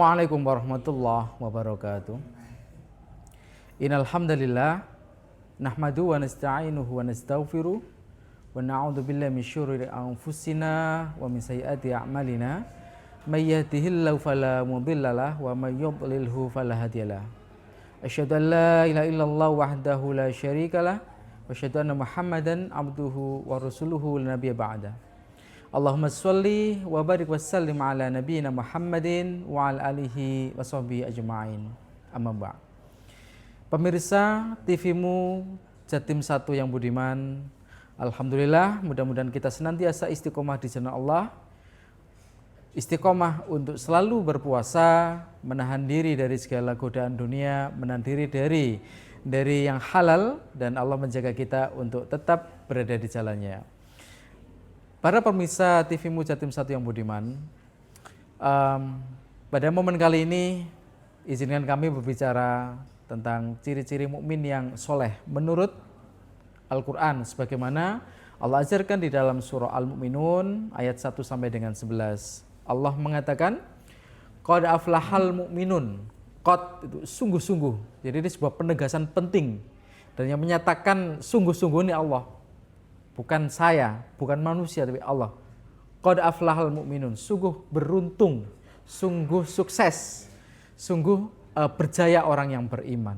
Assalamualaikum warahmatullahi wabarakatuh. Innal hamdalillah nahmadu wa nasta'inuhu wa nastaghfiruh wa na'udzu billahi min syururi anfusina wa min sayyiati a'malina. May yahdihillahu fala mudhillalah wa may yudlilhu fala hadiyalah. Asyhadu an la ilaha illallah wahdahu la syarikalah wa asyhadu anna Muhammadan abduhu wa rasuluhu la nabiyya ba'da. Allahumma sholli wa barik wa sallim ala nabiyyina Muhammadin wa ala alihi wa sahbihi ajma'in. Amma ba'd. Pemirsa TV-mu Jatim 1 yang budiman, alhamdulillah mudah-mudahan kita senantiasa istiqomah di jalan Allah. Istiqomah untuk selalu berpuasa, menahan diri dari segala godaan dunia, menahan diri dari yang halal, dan Allah menjaga kita untuk tetap berada di jalannya. Para pemirsa TV-mu Jatim 1 yang budiman, pada momen kali ini izinkan kami berbicara tentang ciri-ciri mukmin yang soleh menurut Al-Quran, sebagaimana Allah ajarkan di dalam surah Al-Mu'minun ayat 1 sampai dengan 11. Allah mengatakan, Qad aflahal mu'minun. Qad itu sungguh-sungguh. Jadi ini sebuah penegasan penting, dan yang menyatakan sungguh-sungguh ini Allah. Bukan saya, bukan manusia, tapi Allah. Qad aflahal mu'minun, sungguh beruntung, sungguh sukses, sungguh berjaya orang yang beriman.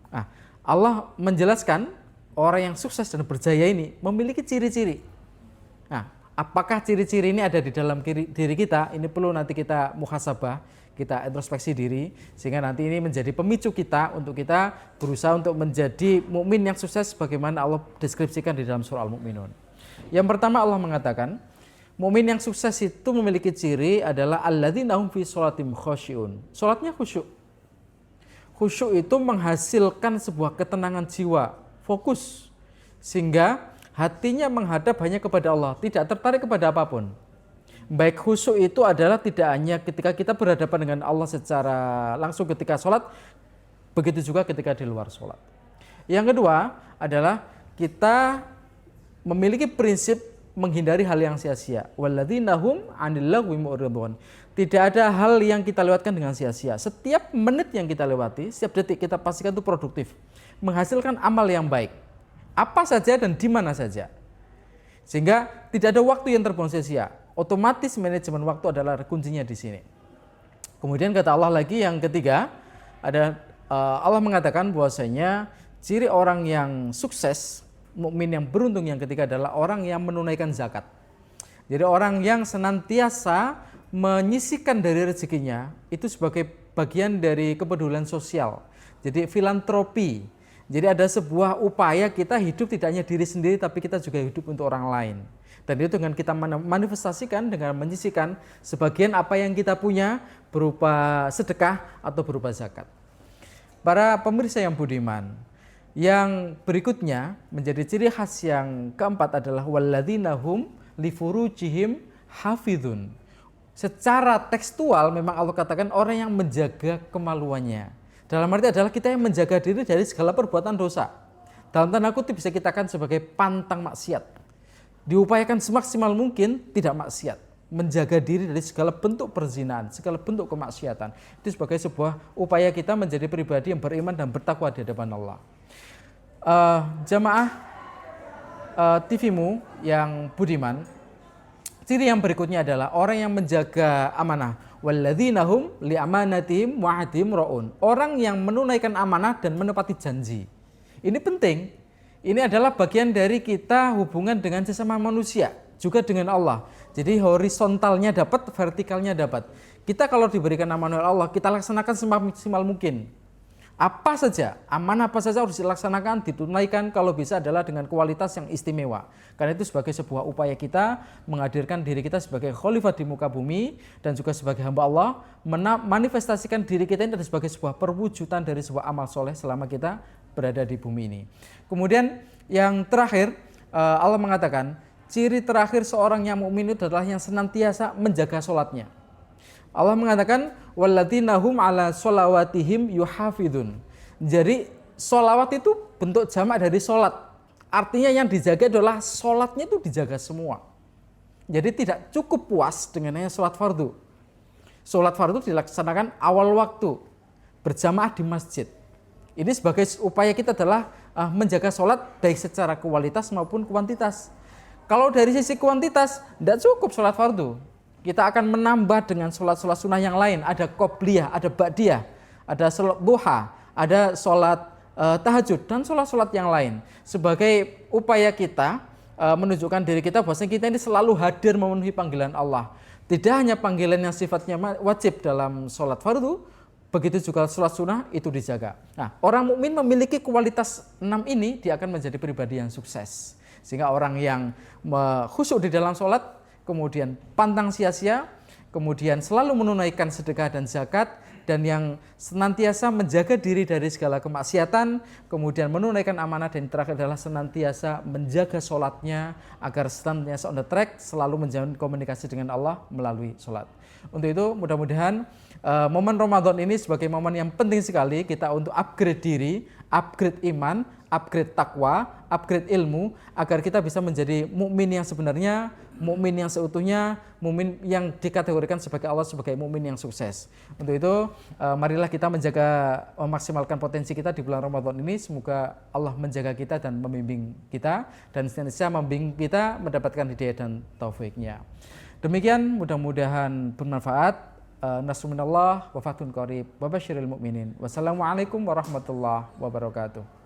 Nah, Allah menjelaskan orang yang sukses dan berjaya ini memiliki ciri-ciri. Nah, apakah ciri-ciri ini ada di dalam diri kita? Ini perlu nanti kita muhasabah, kita introspeksi diri, sehingga nanti ini menjadi pemicu kita untuk kita berusaha untuk menjadi mukmin yang sukses sebagaimana Allah deskripsikan di dalam surah Al-Mu'minun. Yang pertama, Allah mengatakan mukmin yang sukses itu memiliki ciri adalah alladzina hum fi sholatim khosyi'un. Salatnya khusyuk. Khusyuk itu menghasilkan sebuah ketenangan jiwa, fokus, sehingga hatinya menghadap hanya kepada Allah, tidak tertarik kepada apapun. Baik khusyuk itu adalah tidak hanya ketika kita berhadapan dengan Allah secara langsung ketika sholat, begitu juga ketika di luar sholat. Yang kedua adalah kita memiliki prinsip menghindari hal yang sia-sia. Walladzina hum 'anil lagwi mu'ridun. Tidak ada hal yang kita lewatkan dengan sia-sia. Setiap menit yang kita lewati, setiap detik kita pastikan itu produktif, menghasilkan amal yang baik. Apa saja dan di mana saja. Sehingga tidak ada waktu yang terbuang sia-sia. Otomatis manajemen waktu adalah kuncinya di sini. Kemudian kata Allah lagi yang ketiga, ada Allah mengatakan bahwasanya ciri orang yang sukses, mukmin yang beruntung yang ketiga adalah orang yang menunaikan zakat. Jadi orang yang senantiasa menyisihkan dari rezekinya itu sebagai bagian dari kepedulian sosial. Jadi filantropi. Jadi ada sebuah upaya kita hidup tidak hanya diri sendiri, tapi kita juga hidup untuk orang lain. Dan itu dengan kita manifestasikan, dengan menyisihkan sebagian apa yang kita punya berupa sedekah atau berupa zakat. Para pemirsa yang budiman, yang berikutnya menjadi ciri khas yang keempat adalah walladzina hum li furujihim hafizun. Secara tekstual memang Allah katakan orang yang menjaga kemaluannya. Dalam arti adalah kita yang menjaga diri dari segala perbuatan dosa. Dalam tanda kutip bisa kita katakan sebagai pantang maksiat. Diupayakan semaksimal mungkin tidak maksiat. Menjaga diri dari segala bentuk perzinahan, segala bentuk kemaksiatan. Itu sebagai sebuah upaya kita menjadi pribadi yang beriman dan bertakwa di hadapan Allah. Jamaah TV-mu yang budiman, ciri yang berikutnya adalah orang yang menjaga amanah. Walladzina hum li amanatihim wa ahdihim ra'un. Orang yang menunaikan amanah dan menepati janji. Ini penting. Ini adalah bagian dari kita hubungan dengan sesama manusia, juga dengan Allah. Jadi horizontalnya dapat, vertikalnya dapat. Kita kalau diberikan amanah oleh Allah, kita laksanakan semaksimal mungkin. Apa saja, amanah apa saja harus dilaksanakan, ditunaikan, kalau bisa adalah dengan kualitas yang istimewa. Karena itu sebagai sebuah upaya kita menghadirkan diri kita sebagai khalifah di muka bumi, dan juga sebagai hamba Allah, manifestasikan diri kita ini sebagai sebuah perwujudan dari sebuah amal soleh selama kita berada di bumi ini. Kemudian yang terakhir, Allah mengatakan ciri terakhir seorang yang mukmin itu adalah yang senantiasa menjaga sholatnya. Allah mengatakan walladzina hum ala sholawatihim yuhafidun. Jadi sholawat itu bentuk jamak dari sholat. Artinya yang dijaga adalah sholatnya itu dijaga semua. Jadi tidak cukup puas dengan hanya sholat fardu. Sholat fardu dilaksanakan awal waktu, berjamaah di masjid. Ini sebagai upaya kita adalah menjaga sholat baik secara kualitas maupun kuantitas. Kalau dari sisi kuantitas, tidak cukup sholat fardu. Kita akan menambah dengan sholat-sholat sunnah yang lain. Ada qobliyah, ada ba'diyah, ada sholat duha, ada sholat tahajud, dan sholat-sholat yang lain. Sebagai upaya kita menunjukkan diri kita bahwa kita ini selalu hadir memenuhi panggilan Allah. Tidak hanya panggilan yang sifatnya wajib dalam sholat fardu, begitu juga sholat sunnah itu dijaga. Nah, orang mukmin memiliki kualitas 6 ini, dia akan menjadi pribadi yang sukses. Sehingga orang yang khusyuk di dalam sholat, kemudian pantang sia-sia, kemudian selalu menunaikan sedekah dan zakat, dan yang senantiasa menjaga diri dari segala kemaksiatan, kemudian menunaikan amanah, dan yang terakhir adalah senantiasa menjaga sholatnya agar senantiasa on the track, selalu menjalin komunikasi dengan Allah melalui sholat. Untuk itu mudah-mudahan momen Ramadan ini sebagai momen yang penting sekali kita untuk upgrade diri, upgrade iman, upgrade takwa, upgrade ilmu, agar kita bisa menjadi mukmin yang sebenarnya, mukmin yang seutuhnya, mukmin yang dikategorikan sebagai Allah sebagai mukmin yang sukses. Untuk itu marilah kita menjaga, memaksimalkan potensi kita di bulan Ramadan ini. Semoga Allah menjaga kita dan membimbing kita, dan senantiasa membimbing kita mendapatkan hidayah dan taufiknya. Demikian, mudah-mudahan bermanfaat. Nasrun minallah wa fathun qarib wa basyiril mu'minin. Wassalamualaikum warahmatullahi wabarakatuh.